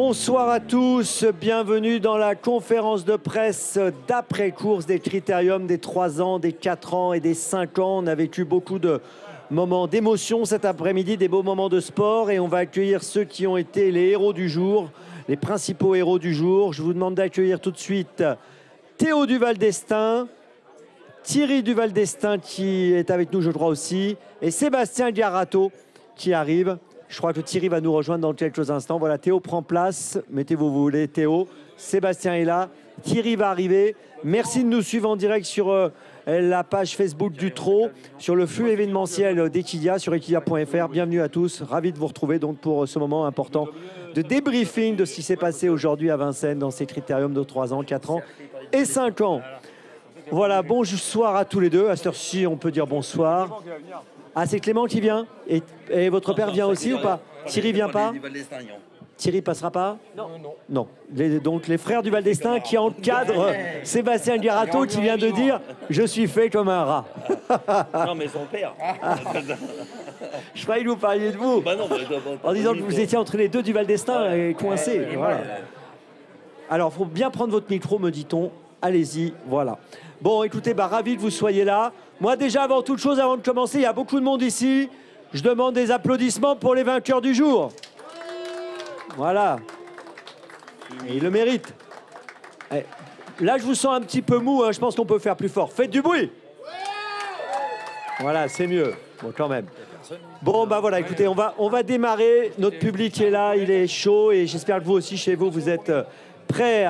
Bonsoir à tous, bienvenue dans la conférence de presse d'après-course des critériums des 3 ans, des 4 ans et des 5 ans. On a vécu beaucoup de moments d'émotion cet après-midi, des beaux moments de sport, et on va accueillir ceux qui ont été les héros du jour, les principaux héros du jour. Je vous demande d'accueillir tout de suite Théo Duval-Destin, Thierry Duval-Destin qui est avec nous je crois aussi, et Sébastien Garato qui arrive. Je crois que Thierry va nous rejoindre dans quelques instants. Voilà, Théo prend place. Mettez-vous où vous voulez, Théo. Sébastien est là. Thierry va arriver. Merci de nous suivre en direct sur la page Facebook du Trot, sur le flux événementiel d'Equidia, sur equidia.fr. Bienvenue à tous. Ravi de vous retrouver donc pour ce moment important de débriefing de ce qui s'est passé aujourd'hui à Vincennes dans ces critériums de 3 ans, 4 ans et 5 ans. Voilà, bonsoir à tous les deux. À cette heure-ci, on peut dire bonsoir. Ah, c'est Clément qui vient et votre père vient aussi ou pas? Thierry vient pas? Thierry passera pas? Non. Donc les frères du Val-d'Estaing qui encadrent Sébastien Garato qui vient de dire « Je suis fait comme un rat ». Non, mais son père. Je croyais que vous parliez de vous. Bah non, en disant que vous étiez entre les deux du Val-d'Estaing et coincés. Voilà. Alors, il faut bien prendre votre micro, me dit-on. Allez-y, voilà. Bon, écoutez, ravi que vous soyez là. Moi, déjà, avant toute chose, avant de commencer, il y a beaucoup de monde ici. Je demande des applaudissements pour les vainqueurs du jour. Voilà. Et ils le méritent. Là, je vous sens un petit peu mou. Hein. Je pense qu'on peut faire plus fort. Faites du bruit. Voilà, c'est mieux. Bon, quand même. Bon, voilà, écoutez, on va démarrer. Notre public est là, il est chaud. Et j'espère que vous aussi, chez vous, vous êtes prêts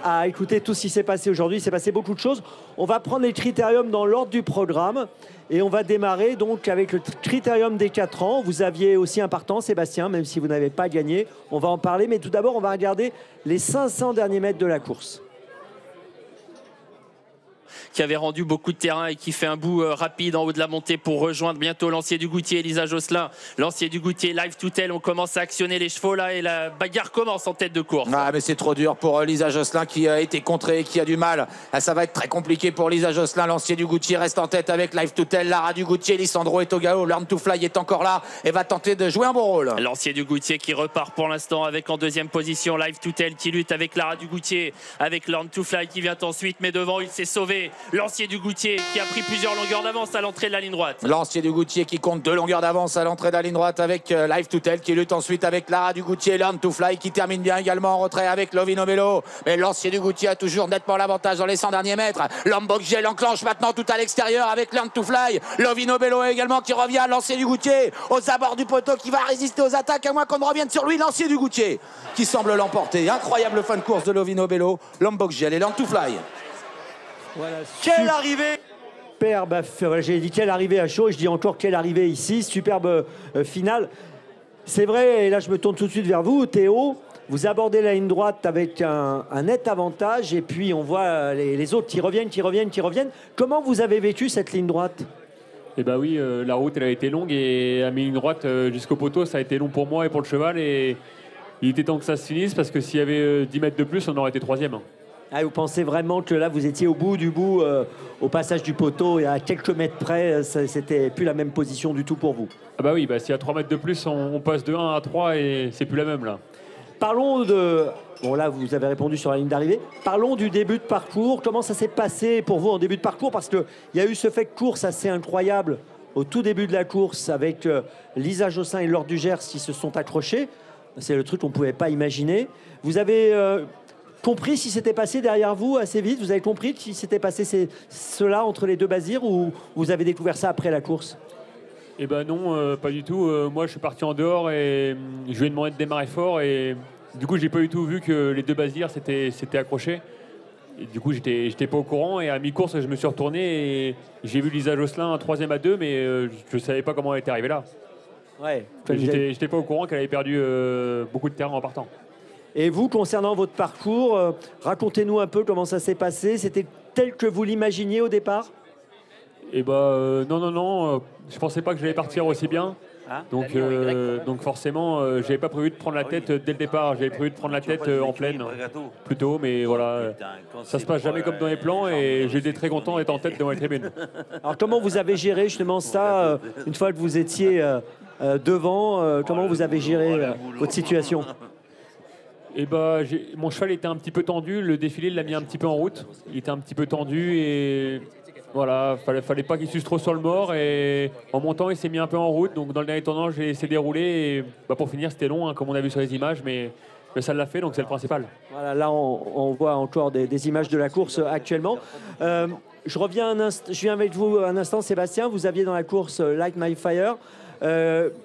à écouter tout ce qui s'est passé aujourd'hui. Il s'est passé beaucoup de choses. On va prendre les critériums dans l'ordre du programme et on va démarrer donc avec le critérium des 4 ans. Vous aviez aussi un partant, Sébastien, même si vous n'avez pas gagné. On va en parler, mais tout d'abord, on va regarder les 500 derniers mètres de la course. Qui avait rendu beaucoup de terrain et qui fait un bout rapide en haut de la montée pour rejoindre bientôt Lancier du Goutier, Elisa Josselin. Lancier du Goutier, Live to Tell, on commence à actionner les chevaux là et la bagarre commence en tête de course. Ah mais c'est trop dur pour Lisa Josselin qui a été contrée, qui a du mal. Ah, ça va être très compliqué pour Lisa Josselin. Lancier du Goutier reste en tête avec Live to Tell, Lara du Goutier, Lissandro est au galop, Learn to Fly est encore là et va tenter de jouer un bon rôle. Lancier du Goutier qui repart pour l'instant avec en deuxième position Live to Tell qui lutte avec Lara du Goutier, avec Learn to Fly qui vient ensuite, mais devant il s'est sauvé. Lancier du Goutier qui a pris plusieurs longueurs d'avance à l'entrée de la ligne droite. Lancier du Goutier qui compte 2 longueurs d'avance à l'entrée de la ligne droite avec Live to Tell qui lutte ensuite avec Lara du Goutier, Learn to Fly qui termine bien également en retrait avec Lovino Bello. Mais Lancier du Goutier a toujours nettement l'avantage dans les 100 derniers mètres. Lombok-Gel enclenche maintenant tout à l'extérieur avec Learn to Fly. Lovino Bello également qui revient. Lancier du Goutier aux abords du poteau qui va résister aux attaques à moins qu'on ne revienne sur lui. Lancier du Goutier qui semble l'emporter. Incroyable fin de course de Lovino Bello, Lombok-Gel et Learn to Fly. Voilà, quelle arrivée! Superbe, j'ai dit quelle arrivée à chaud, je dis encore quelle arrivée ici, superbe finale. C'est vrai, et là je me tourne tout de suite vers vous, Théo, vous abordez la ligne droite avec un net avantage et puis on voit les autres qui reviennent. Comment vous avez vécu cette ligne droite? Eh bien oui, la route elle a été longue et à mes lignes droites jusqu'au poteau, ça a été long pour moi et pour le cheval et il était temps que ça se finisse parce que s'il y avait 10 mètres de plus, on aurait été 3e. Ah, vous pensez vraiment que là, vous étiez au bout du bout, au passage du poteau, et à quelques mètres près, c'était plus la même position du tout pour vous? Ah bah oui, s'il y a 3 mètres de plus, on passe de 1 à 3 et c'est plus la même là. Parlons de... Bon là, vous avez répondu sur la ligne d'arrivée. Parlons du début de parcours. Comment ça s'est passé pour vous en début de parcours? Parce qu'il y a eu ce fait de course assez incroyable au tout début de la course avec Lisa Josselin et Laure Dugers qui se sont accrochés. C'est le truc qu'on ne pouvait pas imaginer. Vous avez... compris ce qui s'était passé derrière vous assez vite? Vous avez compris ce qui s'était passé cela entre les deux Bazirs ou vous avez découvert ça après la course? Eh ben non, pas du tout. Moi, je suis parti en dehors et je lui ai demandé de démarrer fort et du coup, j'ai pas du tout vu que les deux Bazirs s'étaient accrochés. Et du coup, j'étais pas au courant et à mi-course, je me suis retourné et j'ai vu Lisa Josselin 3e à 2, mais je savais pas comment elle était arrivée là. Ouais. J'étais pas au courant qu'elle avait perdu beaucoup de terrain en partant. Et vous, concernant votre parcours, racontez-nous un peu comment ça s'est passé. C'était tel que vous l'imaginiez au départ? Eh non. Je pensais pas que j'allais partir aussi bien. Ah, donc forcément, j'avais pas prévu de prendre la tête dès le départ. J'avais prévu de prendre la tête en pleine, plutôt. Mais voilà, ça se passe jamais comme dans les plans et j'étais très content d'être en tête devant les tribunes. Alors comment vous avez géré justement ça, une fois que vous étiez devant, comment vous avez géré votre situation? Et bah, mon cheval était un petit peu tendu, le défilé l'a mis un petit peu en route. Il était un petit peu tendu et voilà, fallait pas qu'il s'use trop sur le mort. Et en montant, il s'est mis un peu en route. Donc dans le dernier tournant, j'ai laissé dérouler. Et bah, pour finir, c'était long, hein, comme on a vu sur les images, mais ça l'a fait, donc c'est le principal. Voilà, là, on voit encore des images de la course actuellement. Je viens avec vous un instant, Sébastien. Vous aviez dans la course Light My Fire,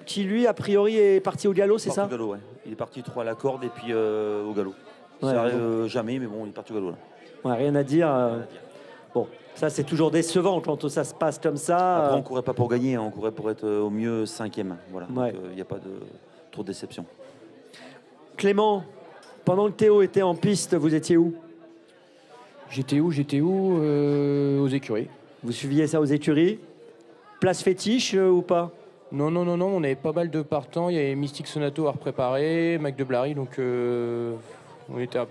qui lui, a priori, est parti au galop, c'est ça? Au galop, ouais. Il est parti 3 à la corde et puis au galop. Ouais, ça arrive jamais, mais bon, il est parti au galop. Là. Ouais, rien à dire. Bon, ça, c'est toujours décevant quand ça se passe comme ça. Après, on ne courait pas pour gagner, hein, on courait pour être au mieux 5e. Voilà. Ouais. Donc, il n'y a pas trop de déception. Clément, pendant que Théo était en piste, vous étiez où? J'étais où aux écuries. Vous suiviez ça aux écuries? Place fétiche ou pas? Non, on avait pas mal de partants. Il y avait Mystic Sonato à repréparer, Mac de Blary, donc j'étais un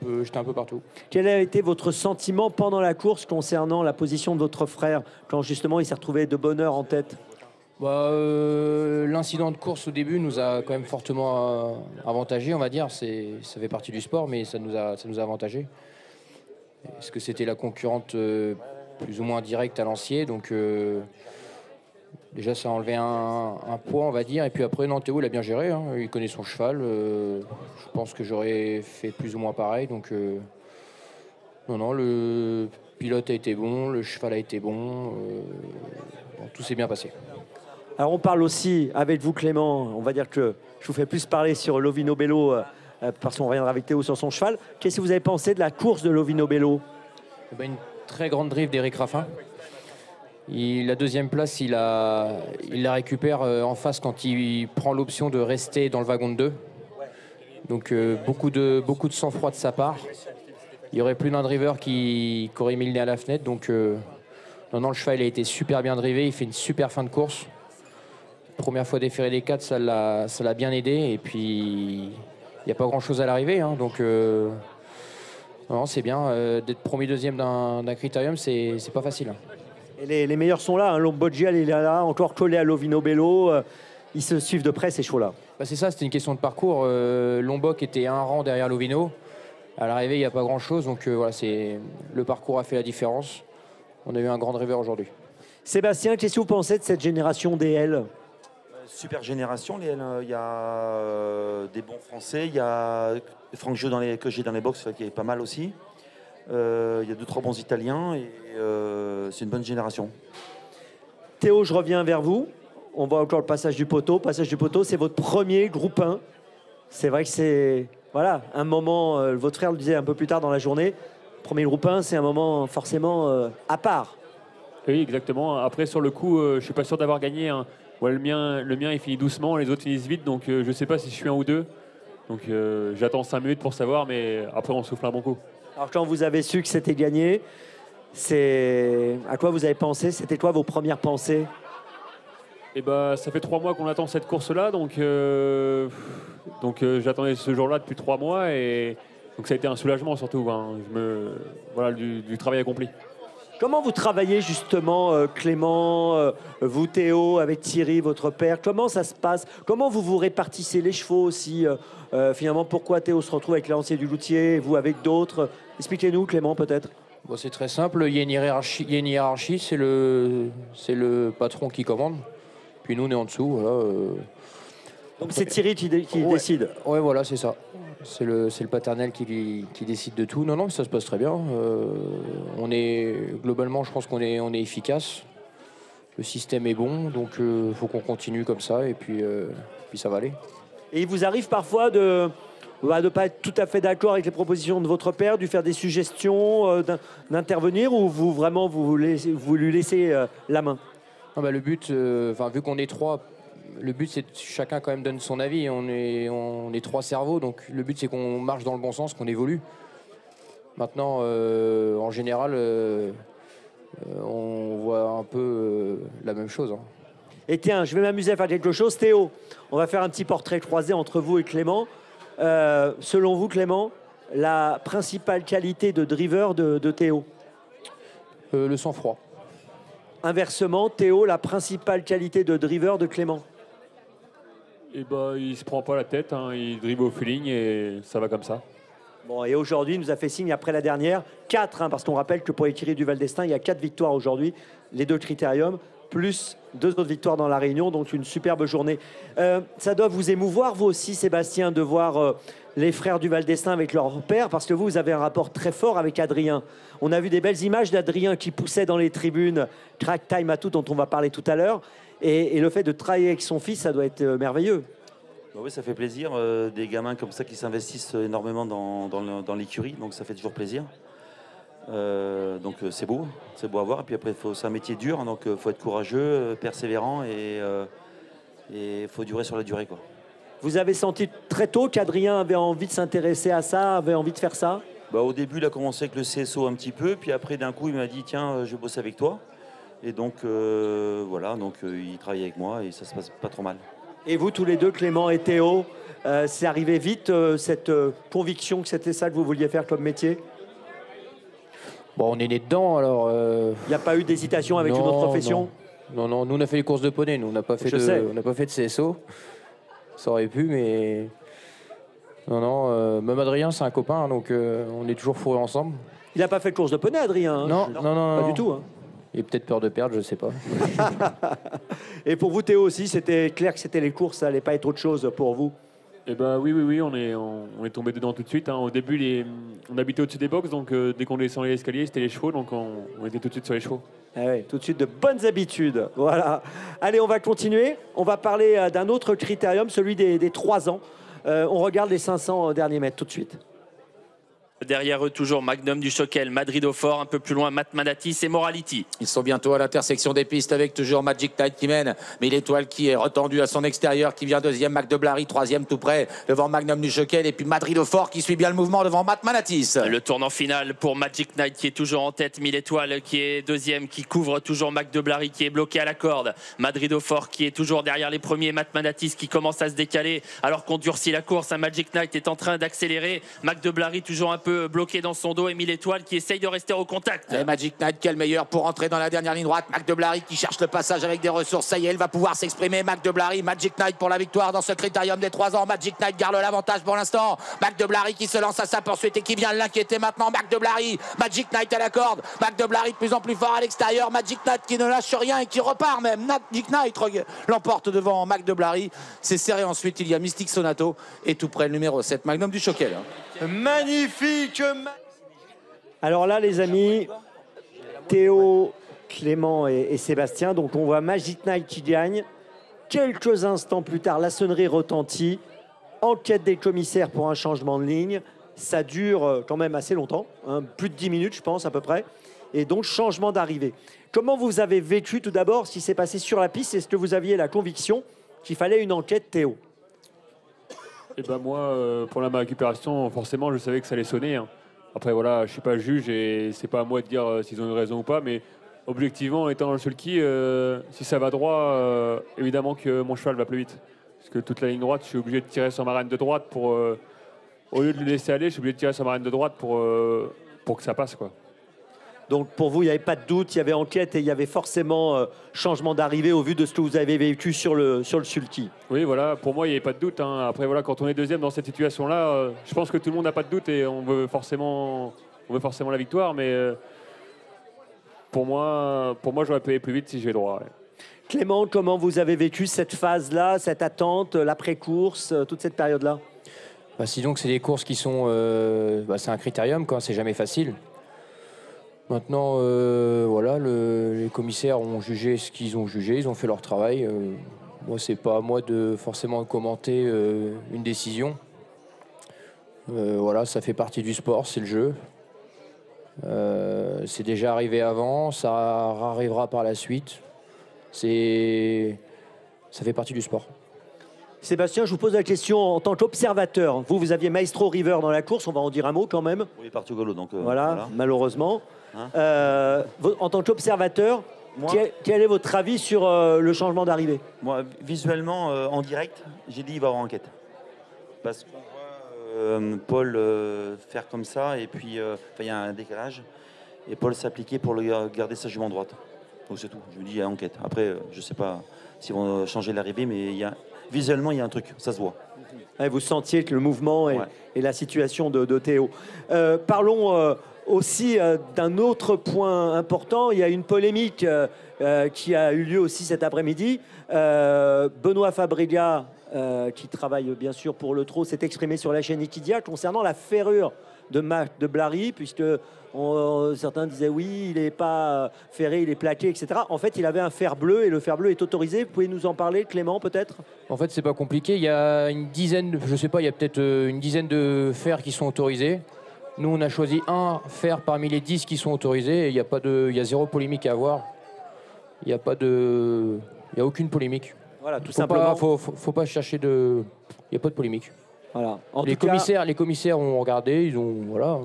peu partout. Quel a été votre sentiment pendant la course concernant la position de votre frère, quand justement il s'est retrouvé de bonne heure en tête? L'incident de course au début nous a quand même fortement avantagé, on va dire. Ça fait partie du sport, mais ça nous a avantagé. Parce que c'était la concurrente plus ou moins directe à Lancier, donc déjà ça a enlevé un poids, on va dire. Et puis après, Théo, il a bien géré, hein. Il connaît son cheval. Je pense que j'aurais fait plus ou moins pareil. Donc non, le pilote a été bon, le cheval a été bon. Tout s'est bien passé. Alors on parle aussi avec vous, Clément, on va dire que je vous fais plus parler sur Lovino Bello parce qu'on reviendra avec Théo sur son cheval. Qu'est-ce que vous avez pensé de la course de Lovino Bello? Une très grande drive d'Éric Raffin. La deuxième place, il la récupère en face quand il prend l'option de rester dans le wagon de 2. Donc beaucoup de sang-froid de sa part. Il y aurait plus d'un driver qui aurait mis le nez à la fenêtre. Donc non, le cheval il a été super bien drivé. Il fait une super fin de course. Première fois déféré des 4, ça l'a bien aidé. Et puis, il n'y a pas grand-chose à l'arrivée. Hein, donc, non, c'est bien. D'être premier, deuxième d'un critérium, c'est pas facile. Et les meilleurs sont là. Hein. Lomboggia, il est là, encore collé à Lovino Bello. Ils se suivent de près, ces chevaux-là. C'est ça, c'était une question de parcours. Lombok était un rang derrière Lovino. À l'arrivée, il n'y a pas grand-chose. Donc, voilà, le parcours a fait la différence. On a eu un grand driver aujourd'hui. Sébastien, qu'est-ce que vous pensez de cette génération DL? Super génération, il y a des bons Français, il y a Franck Jeu que j'ai dans les box qui est pas mal aussi. Il y a 2-3 bons Italiens et c'est une bonne génération. Théo, je reviens vers vous. On voit encore le passage du poteau. Passage du poteau, c'est votre premier groupe 1. C'est vrai que c'est un moment, votre frère le disait un peu plus tard dans la journée, premier groupe 1, c'est un moment forcément à part. Oui, exactement. Après, sur le coup, je ne suis pas sûr d'avoir gagné. Hein. Ouais, le mien, il finit doucement, les autres finissent vite, donc je ne sais pas si je suis un ou deux. Donc j'attends 5 minutes pour savoir, mais après on souffle un bon coup. Alors quand vous avez su que c'était gagné, à quoi vous avez pensé? C'était quoi vos premières pensées? Ça fait 3 mois qu'on attend cette course-là, donc j'attendais ce jour-là depuis 3 mois, et donc ça a été un soulagement surtout. Hein. Du travail accompli. Comment vous travaillez justement, Clément, vous Théo, avec Thierry, votre père? Comment ça se passe? Comment vous répartissez les chevaux aussi? Finalement, pourquoi Théo se retrouve avec Lancier du Loutier, vous avec d'autres? Expliquez-nous, Clément, peut-être. C'est très simple, il y a une hiérarchie, c'est le patron qui commande. Puis nous, on est en dessous. Voilà, Donc c'est Thierry qui décide? Oui, voilà, c'est ça. C'est le paternel qui décide de tout. Non, ça se passe très bien. Globalement, je pense qu'on est efficace. Le système est bon, donc il faut qu'on continue comme ça, et puis ça va aller. Et il vous arrive parfois de ne pas être tout à fait d'accord avec les propositions de votre père, de faire des suggestions, d'intervenir, ou vous lui laissez la main? Le but, vu qu'on est 3, le but c'est que chacun quand même donne son avis. On est 3 cerveaux, donc le but c'est qu'on marche dans le bon sens, qu'on évolue. Maintenant, en général, on voit un peu la même chose. Hein. Et tiens, je vais m'amuser à faire quelque chose. Théo, on va faire un petit portrait croisé entre vous et Clément. Selon vous, Clément, la principale qualité de driver de Théo? Le sang-froid. Inversement, Théo, la principale qualité de driver de Clément? Il se prend pas la tête, hein. Il drive au feeling et ça va comme ça. Bon, et aujourd'hui, il nous a fait signe après la dernière, 4, hein, parce qu'on rappelle que pour l'écurie du Val d'Estaing, il y a 4 victoires aujourd'hui, les 2 critériums, plus 2 autres victoires dans la Réunion, donc une superbe journée. Ça doit vous émouvoir, vous aussi, Sébastien, de voir les frères du Val d'Estaing avec leur père, parce que vous avez un rapport très fort avec Adrien. On a vu des belles images d'Adrien qui poussait dans les tribunes, Crack Time à tout, dont on va parler tout à l'heure, et le fait de travailler avec son fils, ça doit être merveilleux. Bah oui, ça fait plaisir, des gamins comme ça qui s'investissent énormément dans l'écurie, donc ça fait toujours plaisir. Donc c'est beau à voir. Et puis après, c'est un métier dur, donc il faut être courageux, persévérant et il faut durer sur la durée, quoi. Vous avez senti très tôt qu'Adrien avait envie de s'intéresser à ça, avait envie de faire ça? Bah, au début, il a commencé avec le CSO un petit peu, puis après, d'un coup, il m'a dit tiens, je bosse avec toi. Et donc voilà, donc il travaille avec moi et ça se passe pas trop mal. Et vous, tous les deux, Clément et Théo, c'est arrivé vite, cette conviction que c'était ça que vous vouliez faire comme métier? Bon, on est né dedans, alors... Il n'y a pas eu d'hésitation avec une autre profession? Non, nous on a fait les courses de poney, nous on n'a pas fait de CSO. Ça aurait pu, mais... Non, même Adrien, c'est un copain, donc on est toujours fourrés ensemble. Il n'a pas fait de course de poney, Adrien, hein? Non. Pas du tout, hein. Il a peut-être peur de perdre, je ne sais pas. Et pour vous, Théo aussi, c'était clair que c'était les courses, ça n'allait pas être autre chose pour vous? Eh ben oui, on est tombé dedans tout de suite, hein. Au début, on habitait au-dessus des box, donc dès qu'on descendait l'escalier, c'était les chevaux, donc on était tout de suite sur les chevaux. Ah ouais, tout de suite de bonnes habitudes. Voilà. Allez, on va continuer. On va parler d'un autre critérium, celui des 3 ans. On regarde les 500 derniers mètres tout de suite. Derrière eux, toujours Magnum du Choquel, Madrid au fort, un peu plus loin, Matt Manatis et Morality. Ils sont bientôt à l'intersection des pistes avec toujours Magic Knight qui mène, mais l'étoile qui est retendue à son extérieur, qui vient deuxième, Mac de Blary, troisième tout près, devant Magnum du Choquel, et puis Madrid au fort qui suit bien le mouvement devant Matt Manatis. Le tournant final pour Magic Knight qui est toujours en tête, 1000 étoiles qui est deuxième, qui couvre toujours Mac de Blary qui est bloqué à la corde. Madrid au fort qui est toujours derrière les premiers, Matt Manatis qui commence à se décaler alors qu'on durcit la course. Magic Knight est en train d'accélérer, Mac de Blary toujours un peu bloqué dans son dos et 1000 étoiles qui essaye de rester au contact. Et Magic Knight qui est le meilleur pour entrer dans la dernière ligne droite. Mac de Blary qui cherche le passage avec des ressources. Ça y est, il va pouvoir s'exprimer. Mac de Blary, Magic Knight pour la victoire dans ce critérium des 3 ans. Magic Knight garde l'avantage pour l'instant. Mac de Blary qui se lance à sa poursuite et qui vient l'inquiéter maintenant. Mac de Blary, Magic Knight à la corde. Mac de Blary de plus en plus fort à l'extérieur. Magic Knight qui ne lâche rien et qui repart même. Magic Knight l'emporte devant Mac de Blary. C'est serré ensuite. Il y a Mystic Sonato et tout près le numéro 7, Magnum du Choquel. Magnifique. Alors là, les amis, Théo, Clément et Sébastien, donc on voit Magic Knight qui gagne. Quelques instants plus tard, la sonnerie retentit. Enquête des commissaires pour un changement de ligne. Ça dure quand même assez longtemps, hein, plus de 10 minutes, je pense, à peu près. Et donc, changement d'arrivée. Comment vous avez vécu tout d'abord ce qui s'est passé sur la piste? Est-ce que vous aviez la conviction qu'il fallait une enquête, Théo? Et ben moi, pour ma récupération, forcément, je savais que ça allait sonner, hein. Après, voilà, je ne suis pas juge et c'est pas à moi de dire s'ils ont eu raison ou pas, mais objectivement, étant dans le sulky, si ça va droit, évidemment que mon cheval va plus vite. Parce que toute la ligne droite, je suis obligé de tirer sur ma reine de droite pour... au lieu de le laisser aller, je suis obligé de tirer sur ma reine de droite pour que ça passe, quoi. Donc pour vous, il n'y avait pas de doute, il y avait enquête et il y avait forcément changement d'arrivée au vu de ce que vous avez vécu sur le sulky. Oui, voilà, pour moi, il n'y avait pas de doute, hein. Après, voilà, quand on est deuxième dans cette situation-là, je pense que tout le monde n'a pas de doute et on veut forcément la victoire, mais pour moi, j'aurais payé plus vite si j'ai le droit. Ouais. Clément, comment vous avez vécu cette phase-là, cette attente, l'après-course, toute cette période-là? Sinon que c'est des courses qui sont... c'est un critérium, quoi, c'est jamais facile. Maintenant, voilà, les commissaires ont jugé ce qu'ils ont jugé, ils ont fait leur travail. Moi, c'est pas à moi de forcément commenter une décision. Voilà, ça fait partie du sport, c'est le jeu. C'est déjà arrivé avant, ça arrivera par la suite. Ça fait partie du sport. Sébastien, je vous pose la question en tant qu'observateur. Vous aviez Maestro River dans la course, on va en dire un mot quand même. Oui, parti au galop, donc voilà, malheureusement. Hein, en tant qu'observateur, quel est votre avis sur le changement d'arrivée? moi, visuellement, en direct, j'ai dit il va y avoir enquête. Parce qu'on voit Paul faire comme ça, et puis il y a un décalage. Et Paul s'appliquait pour garder sa jument droite. Donc c'est tout. Je me dis il y a enquête. Après, je ne sais pas s'ils vont changer l'arrivée, mais visuellement, il y a un truc, ça se voit. Ouais, vous sentiez que le mouvement et, Ouais. et la situation de Théo. Parlons aussi d'un autre point important. Il y a une polémique qui a eu lieu aussi cet après-midi. Benoît Fabrega, qui travaille bien sûr pour le Trot, s'est exprimé sur la chaîne Equidia concernant la ferrure de Blary, puisque certains disaient oui, il n'est pas ferré, il est plaqué, etc. En fait, il avait un fer bleu et le fer bleu est autorisé. Vous pouvez nous en parler, Clément, peut-être? En fait, c'est pas compliqué. Il y a une dizaine, je sais pas, il y a peut-être une dizaine de fers qui sont autorisés. Nous, on a choisi un fer parmi les 10 qui sont autorisés. Et il y a zéro polémique à avoir. Il y a aucune polémique. Voilà, tout Faut simplement. pas, faut pas chercher de. Il n'y a pas de polémique. Voilà. En Les tout cas, commissaires ont regardé, voilà,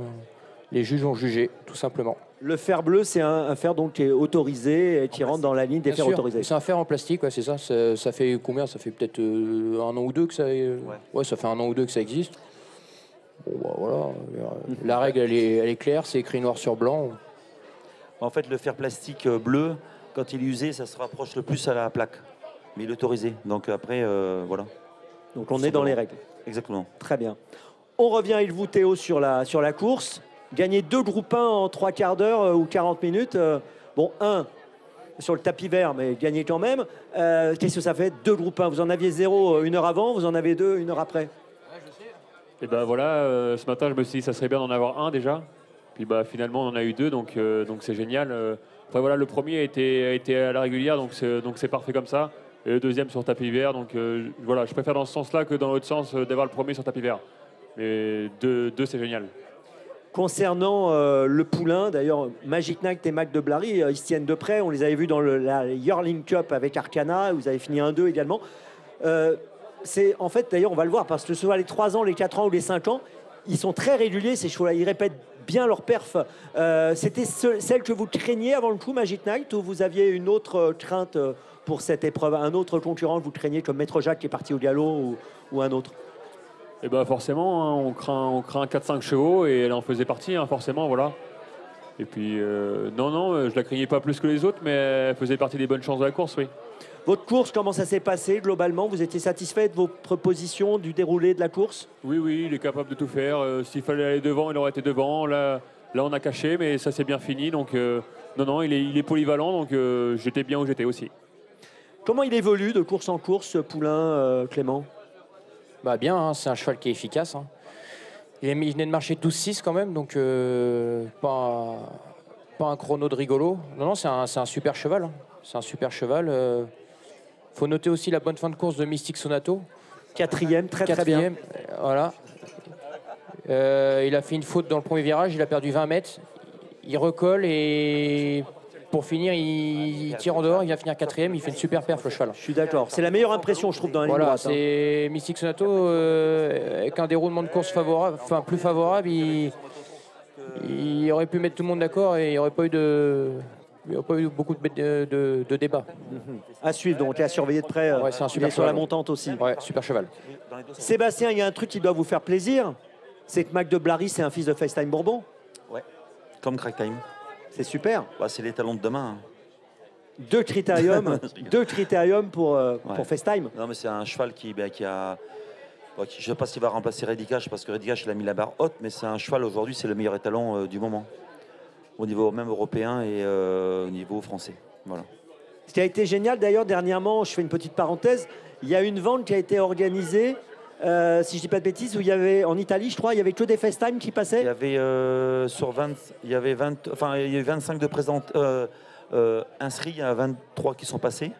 les juges ont jugé, tout simplement. le fer bleu, c'est un fer donc, qui est autorisé et qui rentre dans la ligne des Bien fers sûr, autorisés. c'est un fer en plastique, ouais, c'est ça. Ça fait combien? Ça fait peut-être 1 an ou 2 que ça. Ouais, ça fait 1 an ou 2 que ça existe. Bon, bah, voilà. La règle, elle est claire, c'est écrit noir sur blanc. En fait, le fer plastique bleu, quand il est usé, ça se rapproche le plus à la plaque. Mais il est autorisé. Donc après, voilà. Donc on est dans les règles. Exactement. Très bien. On revient avec vous, Théo, sur la course. Gagner 2 groupes 1 en 3 quarts d'heure ou 40 minutes. Bon, 1 sur le tapis vert, mais gagner quand même. Qu'est-ce que ça fait? 2 groupes 1. Vous en aviez 0 1 heure avant, vous en avez 2 1 heure après. Et ben voilà, ce matin, je me suis dit ça serait bien d'en avoir un déjà. Puis bah, finalement, on en a eu 2, donc c'est génial. Après voilà, le premier a été à la régulière, donc c'est parfait comme ça. Et le deuxième sur tapis vert, donc voilà, je préfère dans ce sens-là que dans l'autre sens d'avoir le premier sur tapis vert. Mais 2 c'est génial. Concernant le poulain, d'ailleurs, Magic Night et Mac de Blary, ils se tiennent de près. On les avait vus dans la Yearling Cup avec Arcana. Vous avez fini 1-2 également. C'est en fait, d'ailleurs, on va le voir, parce que ce soit les 3 ans, les 4 ans ou les 5 ans, ils sont très réguliers, ces chevaux-là. Ils répètent bien leur perf. C'était celle que vous craigniez avant le coup, Magic Night, ou vous aviez une autre crainte pour cette épreuve? Un autre concurrent que vous craignez, comme Maître Jacques qui est parti au galop, ou un autre? Et ben forcément, hein, on craint 4-5 chevaux et elle en faisait partie, hein, forcément, voilà. Et puis, non, je la craignais pas plus que les autres, mais elle faisait partie des bonnes chances de la course, oui. Votre course, comment ça s'est passé globalement? Vous étiez satisfait de votre position, du déroulé de la course? Oui, il est capable de tout faire. S'il fallait aller devant, il aurait été devant. Là on a caché, mais ça s'est bien fini. Donc, non, il est polyvalent, donc j'étais bien où j'étais aussi. Comment il évolue de course en course, ce poulain, Clément? Bah bien, hein, c'est un cheval qui est efficace. Hein. Il venait de marcher 12-6 quand même, donc pas un chrono de rigolo. Non, c'est un super cheval. Hein. C'est un super cheval. Faut noter aussi la bonne fin de course de Mystic Sonato. 4e, très bien. Voilà. Il a fait une faute dans le premier virage, il a perdu 20 mètres. Il recolle et pour finir, il tire en dehors, il va finir 4e, il fait une super perf le cheval. Je suis d'accord. C'est la meilleure impression, je trouve, dans la ligne Voilà, droite. c'est Mystic Sonato avec un déroulement de course favorable, enfin plus favorable, il aurait pu mettre tout le monde d'accord et il n'y aurait pas eu beaucoup de débats. À suivre, donc, et à surveiller de près. Ouais, c'est un il super est sur la cheval. montante aussi. Ouais, super cheval. Sébastien, il y a un truc qui doit vous faire plaisir, c'est que Mac de Blary, c'est un fils de FaceTime Bourbon. Ouais. Comme Crack Time. C'est super. Bah, c'est les talons de demain. 2 critériums, 2 critériums pour FaceTime. Non, mais c'est un cheval qui a. Bon, je ne sais pas s'il va remplacer Redicache parce que Redicache, il a mis la barre haute, mais c'est un cheval aujourd'hui, c'est le meilleur étalon du moment. Au niveau même européen et au niveau français. Voilà. Ce qui a été génial d'ailleurs dernièrement, je fais une petite parenthèse, il y a une vente qui a été organisée, si je ne dis pas de bêtises, où il y avait en Italie, je crois, il y avait que des FaceTime qui Il y passaient. avait il y avait 25 de présents inscrits, il y en a 23 qui sont passés.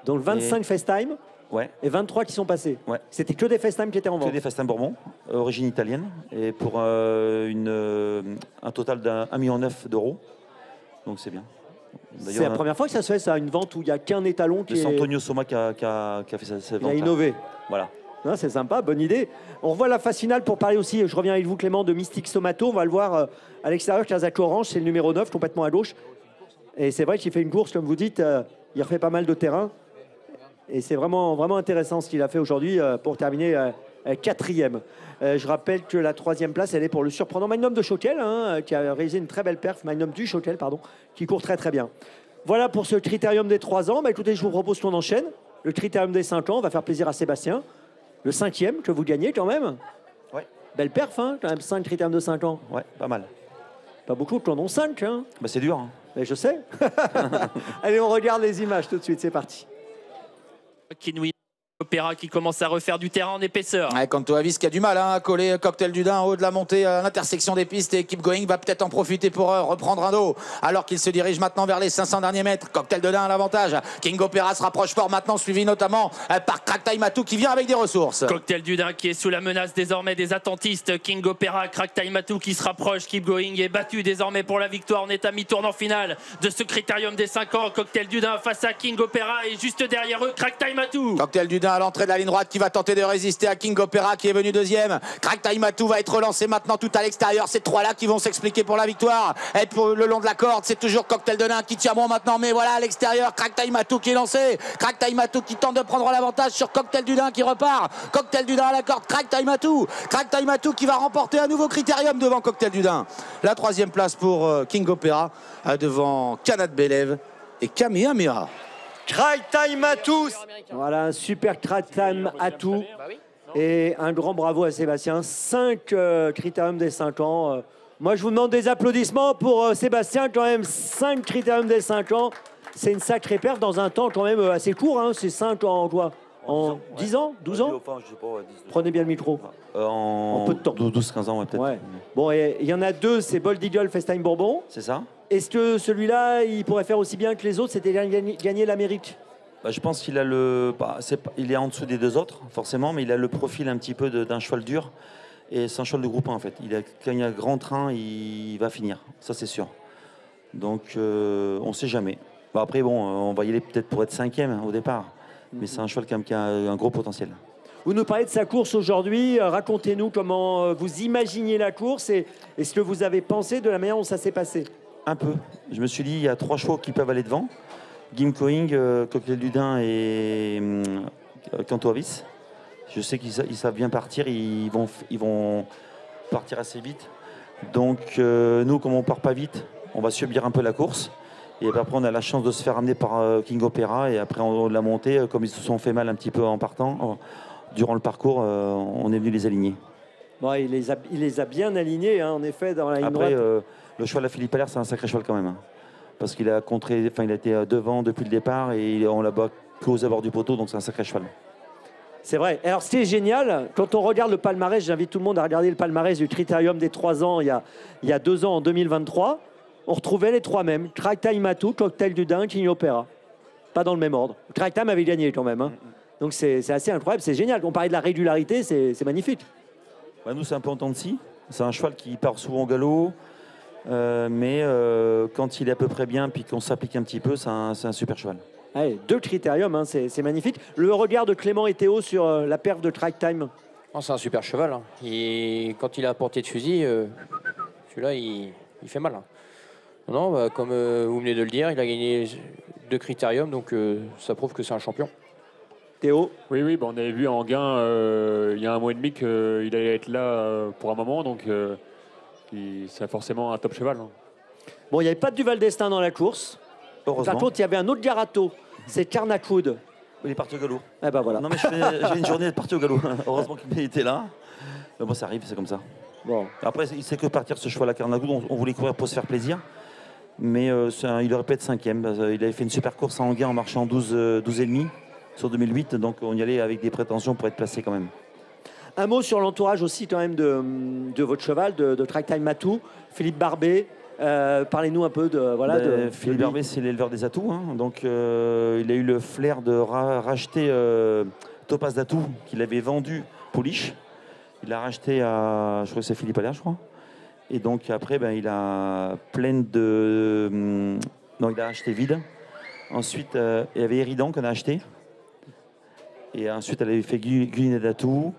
Donc 25 FaceTime Ouais. et 23 qui sont passés. Ouais. C'était que des FaceTime qui étaient en Que vente. des FaceTime Bourbon, origine italienne, et pour un total d'1,9 million d'euros. Donc c'est bien. C'est la première fois que ça se fait, ça, une vente où il n'y a qu'un étalon qui C'est est... Antonio Soma qui a fait cette Il vente. a innové. Voilà. Non, c'est sympa, bonne idée. On revoit la phase finale pour parler aussi, je reviens avec vous Clément, de Mystic Somato. On va le voir à l'extérieur, Kazakh Orange, c'est le numéro 9, complètement à gauche. Et c'est vrai qu'il fait une course, comme vous dites, il refait pas mal de terrain. Et c'est vraiment, vraiment intéressant ce qu'il a fait aujourd'hui pour terminer 4e. Je rappelle que la 3e place, elle est pour le surprenant Magnum de Choquel, qui a réalisé une très belle perf, Magnum du Choquel, pardon, qui court très très bien. Voilà pour ce critérium des 3 ans. Bah, écoutez, je vous propose qu'on enchaîne. Le critérium des 5 ans, on va faire plaisir à Sébastien. Le 5e que vous gagnez quand même. Ouais. Belle perf, hein, quand même 5 critériums de 5 ans. Ouais, pas mal. Pas beaucoup qui en ont 5. Hein. Bah, c'est dur. Hein. Mais je sais. Allez, on regarde les images tout de suite, c'est parti. Kinwin Opéra qui commence à refaire du terrain en épaisseur. Ouais, Canto Avis qui a du mal à coller Cocktail du Dain en haut de la montée à l'intersection des pistes et Keep Going va peut-être en profiter pour reprendre un dos alors qu'il se dirige maintenant vers les 500 derniers mètres. Cocktail de Dain à l'avantage. King Opera se rapproche fort maintenant, suivi notamment par Cracktail Matou qui vient avec des ressources. Cocktail du Dain qui est sous la menace désormais des attentistes. King Opera, Cracktail Matou qui se rapproche. Keep Going est battu désormais pour la victoire. On est à mi-tournant final de ce critérium des 5 ans. Cocktail du Dain face à King Opera et juste derrière eux Cracktail Matou. Cocktail du Dain à l'entrée de la ligne droite qui va tenter de résister à King Opera qui est venu deuxième. Cracktail Matou va être relancé maintenant tout à l'extérieur. Ces trois-là qui vont s'expliquer pour la victoire. Et pour le long de la corde, c'est toujours Cocktail de Dain qui tient bon maintenant. Mais voilà à l'extérieur, Cracktail Matou qui est lancé. Cracktail Matou qui tente de prendre l'avantage sur Cocktail du Dain qui repart. Cocktail du Dain à la corde, Cracktail Matou. Cracktail Matou qui va remporter un nouveau critérium devant Cocktail du Dain. La troisième place pour King Opera devant Kanat Belev et Kamehameha. Cracktail Matou. Voilà, un super Cracktail Matou. Et un grand bravo à Sébastien. 5 critériums des 5 ans. Moi, je vous demande des applaudissements pour Sébastien. Quand même, 5 critériums des 5 ans. C'est une sacrée perte dans un temps quand même assez court. Hein. C'est 5 en quoi? En 10 ans 12 ans Enfin, je sais pas, ouais, 10, Prenez bien le micro. en peu de temps. 12-15 ans, ouais, peut-être. Ouais. Bon, et il y en a 2, c'est Bold Eagle, FaceTime Bourbon. C'est ça. Est-ce que celui-là, il pourrait faire aussi bien que les autres, c'était gagner l'Amérique? Bah, je pense qu'il a le. Bah, il est en dessous des deux autres, forcément, mais il a le profil un petit peu d'un cheval dur. Et c'est un cheval de groupe 1, en fait. Quand il y a un grand train, il va finir. Ça, c'est sûr. Donc, on ne sait jamais. Bah, après, bon, on va y aller peut-être pour être 5e au départ. Mais c'est un cheval qui a un gros potentiel. Vous nous parlez de sa course aujourd'hui. Racontez-nous comment vous imaginiez la course et ce que vous avez pensé de la manière dont ça s'est passé. Un peu. Je me suis dit, il y a 3 chevaux qui peuvent aller devant. Gimcoing, Cocktail du Dain et Canto Avis. Je sais qu'ils savent bien partir. Ils vont partir assez vite. Donc, nous, comme on ne part pas vite, on va subir un peu la course. Et après, on a la chance de se faire amener par King Opera. Et après, on l'a monté. Comme ils se sont fait mal un petit peu en partant, durant le parcours, on est venu les aligner. Bon, il les a bien alignés, hein, en effet, dans la ligne droite. Après, le cheval à Philippe Allaire, c'est un sacré cheval quand même. Hein. Parce qu'il a contré, il a été devant depuis le départ et on l'a battu qu'aux abords du poteau, donc c'est un sacré cheval. C'est vrai. Alors, ce qui est génial, quand on regarde le palmarès, j'invite tout le monde à regarder le palmarès du Critérium des 3 ans il y a 2 ans, en 2023. On retrouvait les 3 mêmes. Cracktail Matou, Cocktail du Dain, King Opera. Pas dans le même ordre. Cracktail avait gagné quand même. Hein. Donc c'est assez incroyable, c'est génial. On parlait de la régularité, c'est magnifique. Ouais, nous, c'est un peu en temps de scie. C'est un cheval qui part souvent au galop. Mais quand il est à peu près bien, puis qu'on s'applique un petit peu, c'est un super cheval. Allez, 2 critériums, hein, c'est magnifique. Le regard de Clément et Théo sur la perf de Cracktail. Oh, c'est un super cheval. Hein. Quand il a à portée de fusil, celui-là, il fait mal. Hein. Non, bah, comme vous venez de le dire, il a gagné 2 critériums, donc ça prouve que c'est un champion. Théo? Oui, bah, on avait vu en gain il y a 1 mois et demi qu'il allait être là pour un moment, donc c'est forcément un top cheval. Hein. Bon, il n'y avait pas de Duval d'Estaing dans la course. Heureusement. Par contre, il y avait un autre Garato, c'est Carnacoud. Il est parti au galop. Eh ben voilà. Non, mais j'ai une journée de parti au galop. Heureusement qu'il était là. Mais bon, ça arrive, c'est comme ça. Bon. Après, il sait que partir ce cheval à Carnacoud. On voulait courir pour se faire plaisir. Mais il aurait pu être 5e. Il avait fait une super course à Anguin en marchant 12,5 sur 2008. Donc on y allait avec des prétentions pour être placé quand même. Un mot sur l'entourage aussi quand même de votre cheval, de Cracktail Matou, Philippe Barbet. Parlez-nous un peu de Philippe Barbet, c'est l'éleveur des atouts. Hein. Donc il a eu le flair de racheter Topaz d'Atout qu'il avait vendu Pouliche. Il l'a racheté à, je crois que c'est Philippe Allaire, je crois. Et donc après, il a plein de... non, il a acheté vide. Ensuite, il y avait Eridan qu'on a acheté. Et ensuite, elle avait fait Gulinet d'Atout.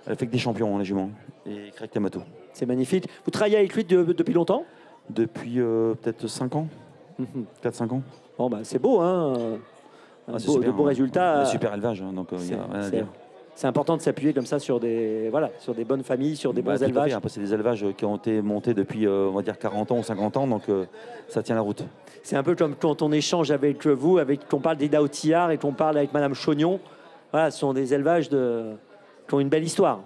Elle a fait que des champions, la jument. Et Cracktail Matou. C'est magnifique. Vous travaillez avec lui depuis longtemps? Depuis peut-être 5 ans. 4-5 ans. Bon, c'est beau, hein. De beaux résultats. Un super élevage, hein, donc il n'y a rien à dire. C'est important de s'appuyer comme ça sur des bonnes familles, sur des bons élevages. Après, c'est des élevages qui ont été montés depuis, on va dire, 40 ans ou 50 ans, donc ça tient la route. C'est un peu comme quand on échange avec vous, qu'on parle d'Ida Otillard et qu'on parle avec Madame Chognon. Voilà, ce sont des élevages qui ont une belle histoire.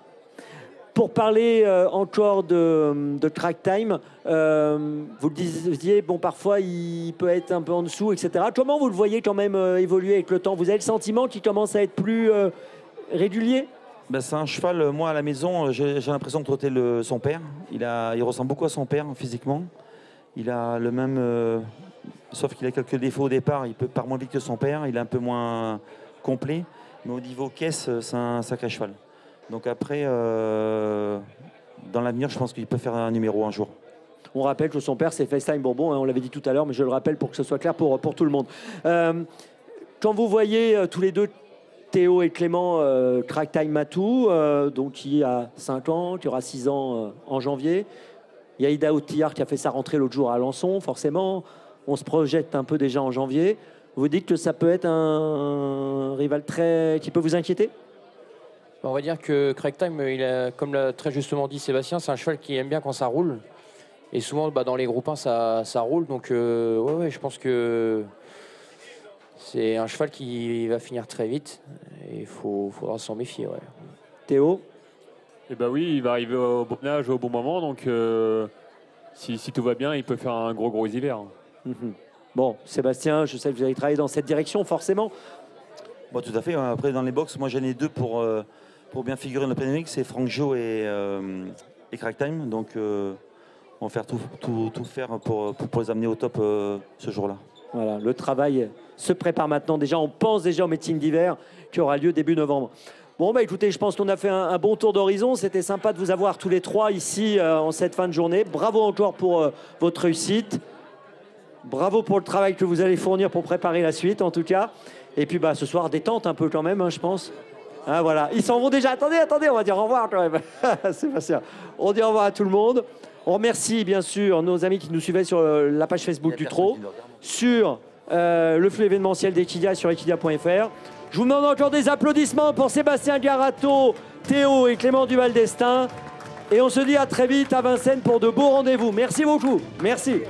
Pour parler encore de track time, vous le disiez, bon, parfois il peut être un peu en dessous, etc. Comment vous le voyez quand même évoluer avec le temps? Vous avez le sentiment qu'il commence à être plus régulier? Ben, c'est un cheval, moi à la maison, j'ai l'impression de trotter son père. Il ressemble beaucoup à son père physiquement. Il a le même, sauf qu'il a quelques défauts au départ. Il part moins vite que son père, il est un peu moins complet. Mais au niveau caisse, c'est un sacré cheval. Donc après, dans l'avenir, je pense qu'il peut faire un numéro un jour. On rappelle que son père, c'est FaceTime Bourbon, hein, on l'avait dit tout à l'heure, mais je le rappelle pour que ce soit clair pour tout le monde. Quand vous voyez tous les deux, Théo et Clément, Crack Time Matou, donc qui a 5 ans, qui aura 6 ans en janvier. Il y a Ida Outillard qui a fait sa rentrée l'autre jour à Alençon, forcément. On se projette un peu déjà en janvier. Vous dites que ça peut être un rival qui peut vous inquiéter? On va dire que Crack Time, comme l'a très justement dit Sébastien, c'est un cheval qui aime bien quand ça roule. Et souvent, dans les groupes 1, ça roule. Donc, ouais, je pense que c'est un cheval qui va finir très vite. Et il faudra s'en méfier. Ouais. Théo? Eh ben oui, il va arriver au bon âge, au bon moment. Donc, si tout va bien, il peut faire un gros hiver. Bon, Sébastien, je sais que vous avez travaillé dans cette direction, forcément. Moi, tout à fait. Après, dans les box, moi, j'en ai deux pour bien figurer dans le Premier League, c'est Franck Jo et Crack Time. Donc, on va faire tout faire pour les amener au top ce jour-là. Voilà, le travail se prépare maintenant. Déjà, on pense déjà au meeting d'hiver qui aura lieu début novembre. Bon, bah écoutez, je pense qu'on a fait un bon tour d'horizon. C'était sympa de vous avoir tous les trois ici en cette fin de journée. Bravo encore pour votre réussite. Bravo pour le travail que vous allez fournir pour préparer la suite, en tout cas. Et puis, ce soir, détente un peu quand même, hein, je pense. Ah, voilà, ils s'en vont déjà. Attendez, on va dire au revoir quand même. C'est pas sûr. On dit au revoir à tout le monde. On remercie bien sûr nos amis qui nous suivaient sur la page Facebook du Trot, sur le flux événementiel d'Equidia sur equidia.fr. Je vous demande encore des applaudissements pour Sébastien Garato, Théo et Clément Duval d'Estaing. Et on se dit à très vite à Vincennes pour de beaux rendez-vous. Merci beaucoup. Merci.